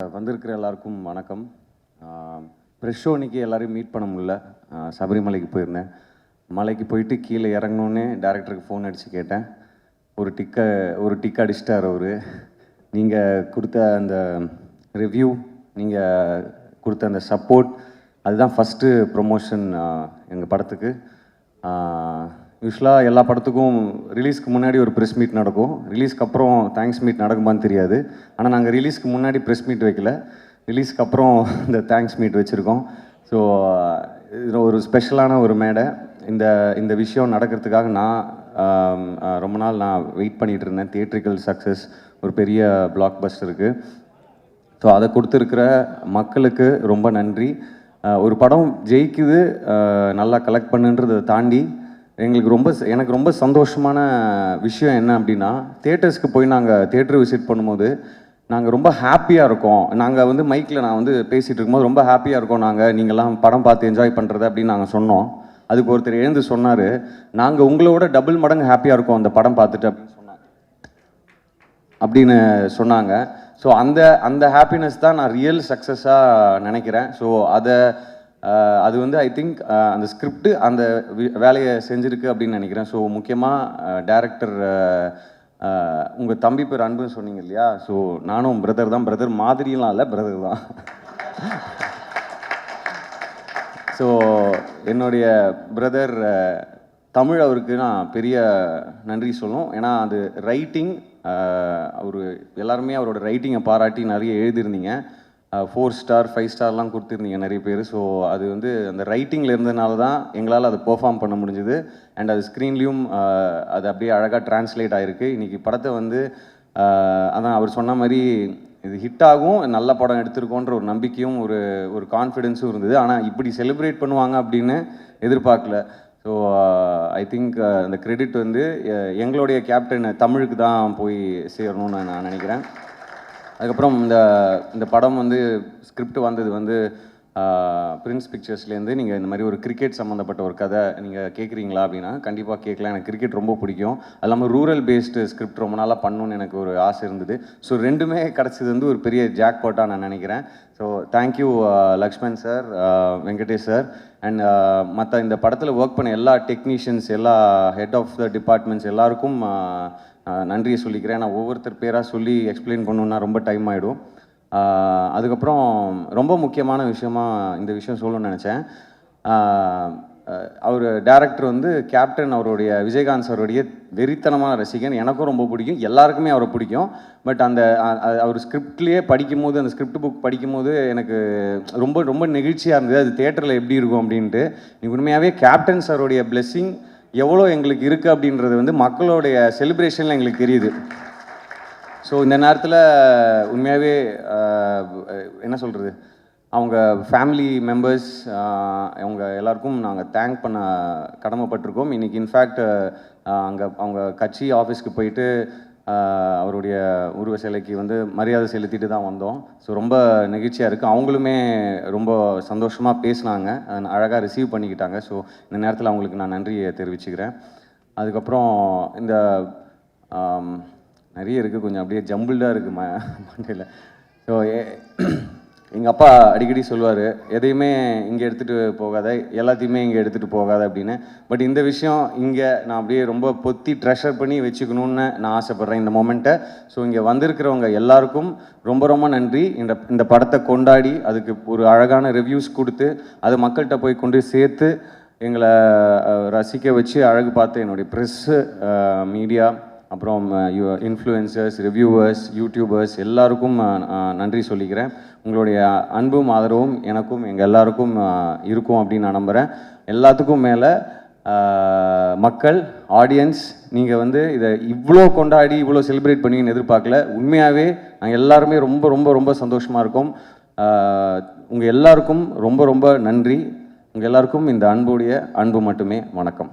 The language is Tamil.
வந்திருக்கிற எல்லாருக்கும் வணக்கம். ப்ரெஷ் ஷோ அன்றைக்கி எல்லோரையும் மீட் பண்ண முடியல. சபரிமலைக்கு போயிருந்தேன். மலைக்கு போயிட்டு கீழே இறங்கினோன்னே டேரக்டருக்கு ஃபோன் அடித்து கேட்டேன். ஒரு டிக் அடிச்சிட்டார் அவர். நீங்கள் கொடுத்த அந்த ரிவ்யூ, நீங்கள் கொடுத்த அந்த சப்போர்ட், அதுதான் ஃபஸ்ட்டு ப்ரொமோஷன் எங்கள் படத்துக்கு. யூஸ்வலாக எல்லா படத்துக்கும் ரிலீஸ்க்கு முன்னாடி ஒரு ப்ரெஸ் மீட் நடக்கும். ரிலீஸ்க்கு அப்புறம் தேங்க்ஸ் மீட் நடக்குமான்னு தெரியாது. ஆனால் நாங்கள் ரிலீஸ்க்கு முன்னாடி ப்ரெஸ் மீட் வைக்கல, ரிலீஸ்க்கு அப்புறம் இந்த தேங்க்ஸ் மீட் வச்சுருக்கோம். ஸோ இது ஒரு ஸ்பெஷலான ஒரு மேடை. இந்த விஷயம் நடக்கிறதுக்காக நான் ரொம்ப நாள் வெயிட் பண்ணிகிட்டு இருந்தேன். தியேட்ரிக்கல் சக்ஸஸ், ஒரு பெரிய பிளாக் பஸ்டருக்கு. ஸோ அதை கொடுத்துருக்கிற மக்களுக்கு ரொம்ப நன்றி. ஒரு படம் ஜெயிக்குது, நல்லா கலெக்ட் பண்ணுன்றதை தாண்டி எனக்கு ரொம்ப சந்தோஷமான விஷயம் என்ன அப்படின்னா, தியேட்டர்ஸ்க்கு போய் நாங்கள் தியேட்டர் விசிட் பண்ணும்போது நாங்கள் ரொம்ப ஹாப்பியாக இருக்கோம். நாங்கள் மைக்கில் நான் பேசிகிட்டு இருக்கும்போது ரொம்ப ஹாப்பியாக இருக்கோம் நீங்கள்லாம் படம் பார்த்து என்ஜாய் பண்ணுறது அப்படின்னு நாங்கள் சொன்னோம். அதுக்கு ஒருத்தர் எழுந்து சொன்னார், நாங்கள் உங்களோட டபுள் மடங்கு ஹாப்பியாக இருக்கோம் அந்த படம் பார்த்துட்டு அப்படின்னு சொன்னாங்க. ஸோ அந்த ஹாப்பினஸ் தான் நான் ரியல் சக்ஸஸாக நினைக்கிறேன். ஸோ அது ஐ திங்க் அந்த ஸ்கிரிப்ட் அந்த வேலையை செஞ்சுருக்கு அப்படின்னு நினைக்கிறேன். ஸோ முக்கியமாக டைரக்டர், உங்கள் தம்பி பேர் அன்புன்னு சொன்னீங்க இல்லையா? ஸோ நானும் பிரதர் தான், பிரதர் மாதிரிலாம் இல்லை, பிரதர் தான். ஸோ என்னுடைய பிரதர் தமிழ், அவருக்கு நான் பெரிய நன்றி சொல்லணும். ஏன்னா அது ரைட்டிங், அவர் எல்லாருமே அவரோட ரைட்டிங்கை பாராட்டி நிறைய எழுதியிருந்தீங்க. 4 ஸ்டார் 5 ஸ்டார்லாம் கொடுத்துருந்தீங்க நிறைய பேர். ஸோ அது அந்த ரைட்டிங்கில் இருந்ததுனால தான் எங்களால் அதை பெர்ஃபார்ம் பண்ண முடிஞ்சுது. அண்ட் அது ஸ்க்ரீன்லேயும் அது அப்படியே அழகாக ட்ரான்ஸ்லேட் ஆகிருக்கு. இன்றைக்கி படத்தை அதான் அவர் சொன்ன மாதிரி இது ஹிட் ஆகும், நல்ல படம் எடுத்திருக்கோன்ற ஒரு நம்பிக்கையும் ஒரு கான்ஃபிடென்ஸும் இருந்தது. ஆனால் இப்படி செலிப்ரேட் பண்ணுவாங்க அப்படின்னு எதிர்பார்க்கல. ஸோ ஐ திங்க் அந்த கிரெடிட் எங்களுடைய கேப்டன் தமிழுக்கு தான் போய் சேரணும்னு நான் நினைக்கிறேன். அதுக்கப்புறம் இந்த படம் ஸ்கிரிப்ட் வந்தது பிரின்ஸ் பிக்சர்ஸ்லேருந்து. நீங்கள் இந்த மாதிரி ஒரு கிரிக்கெட் சம்மந்தப்பட்ட ஒரு கதை நீங்கள் கேட்குறீங்களா அப்படின்னா கண்டிப்பாக கேட்கலாம். எனக்கு கிரிக்கெட் ரொம்ப பிடிக்கும். அது இல்லாமல் ரூரல் பேஸ்டு ஸ்கிரிப்ட் ரொம்ப நாளாக பண்ணணுன்னு எனக்கு ஒரு ஆசை இருந்தது. ஸோ ரெண்டுமே கிடச்சது ஒரு பெரிய ஜாக்பாட்டாக நான் நினைக்கிறேன். So thank you Lakshman sir, Venkatesh sir, and மற்ற இந்த படத்தில் ஒர்க் பண்ண எல்லா டெக்னீஷியன்ஸ், எல்லா ஹெட் ஆஃப் த டிபார்ட்மெண்ட்ஸ் எல்லாருக்கும் நன்றியை சொல்லிக்கிறேன். நான் ஒவ்வொருத்தர் பேராக சொல்லி எக்ஸ்பிளைன் பண்ணணுன்னா ரொம்ப டைம் ஆகிடும். அதுக்கப்புறம் ரொம்ப முக்கியமான விஷயமா இந்த விஷயம் சொல்லணும்னு நினச்சேன். அவர் டைரக்டர் கேப்டன் அவருடைய விஜயகாந்த் சாருடைய வெறித்தனமான ரசிகன். எனக்கும் ரொம்ப பிடிக்கும், எல்லாருக்குமே அவரை பிடிக்கும். பட் அவர் ஸ்கிரிப்ட்லேயே படிக்கும்போது, அந்த ஸ்கிரிப்ட் புக் படிக்கும்போது எனக்கு ரொம்ப ரொம்ப நெகிழ்ச்சியாக இருந்தது. அது தியேட்டரில் எப்படி இருக்கும் அப்படின்ட்டு. உண்மையாகவே கேப்டன் சாருடைய பிளெஸ்ஸிங் எவ்வளோ எங்களுக்கு இருக்குது அப்படின்றது மக்களுடைய செலிப்ரேஷனில் எங்களுக்கு தெரியுது. ஸோ இந்த நேரத்தில் உண்மையாகவே என்ன சொல்கிறது, அவங்க ஃபேமிலி மெம்பர்ஸ், அவங்க எல்லாருக்கும் நாங்கள் தேங்க் பண்ண கடமைப்பட்டிருக்கோம். இன்றைக்கி இன்ஃபேக்ட் அவங்க கட்சி ஆஃபீஸ்க்கு போயிட்டு அவருடைய உருவ சிலைக்கு மரியாதை செலுத்திட்டு தான் வந்தோம். ஸோ ரொம்ப நெகிழ்ச்சியாக இருக்குது. அவங்களுமே ரொம்ப சந்தோஷமாக பேசினாங்க, அழகாக ரிசீவ் பண்ணிக்கிட்டாங்க. ஸோ இந்த நேரத்தில் அவங்களுக்கு நான் நன்றியை தெரிவிச்சுக்கிறேன். அதுக்கப்புறம் இந்த நிறைய இருக்குது, கொஞ்சம் அப்படியே ஜம்பிள்டாக இருக்குது மண்டையில். ஸோ எங்கள் அப்பா அடிக்கடி சொல்லுவார், எதையுமே இங்கே எடுத்துகிட்டு போகாத, எல்லாத்தையுமே இங்கே எடுத்துகிட்டு போகாத அப்படின்னு. பட் இந்த விஷயம் இங்கே நான் அப்படியே ரொம்ப பொத்தி ட்ரெஷர் பண்ணி வச்சுக்கணுன்னு நான் ஆசைப்பட்றேன் இந்த மொமெண்ட்டை. ஸோ இங்கே வந்திருக்கிறவங்க எல்லாருக்கும் ரொம்ப ரொம்ப நன்றி. இந்த படத்தை கொண்டாடி அதுக்கு ஒரு அழகான ரிவ்யூஸ் கொடுத்து அது மக்கள்கிட்ட போய் கொண்டு சேர்த்து எங்களை ரசிக்க வச்சு அழகு பார்த்து என்னுடைய ப்ரெஸ்ஸு, மீடியா, அப்புறம் இன்ஃப்ளூயன்சர்ஸ், ரிவ்யூவர்ஸ், யூடியூபர்ஸ் எல்லாருக்கும் நன்றி சொல்லிக்கிறேன். உங்களுடைய அன்பும் ஆதரவும் எனக்கும் எங்கள் எல்லாருக்கும் இருக்கும் அப்படின்னு நான் நம்புகிறேன். எல்லாத்துக்கும் மேலே மக்கள், ஆடியன்ஸ், நீங்கள் இதை இவ்வளோ கொண்டாடி இவ்வளோ செலிப்ரேட் பண்ணுவீங்கன்னு எதிர்பார்க்கல. உண்மையாகவே நாங்கள் எல்லாருமே ரொம்ப ரொம்ப ரொம்ப சந்தோஷமாக இருக்கோம். உங்கள் எல்லாருக்கும் ரொம்ப ரொம்ப நன்றி. உங்கள் எல்லாருக்கும் இந்த அன்புடைய அன்பு மட்டுமே. வணக்கம்.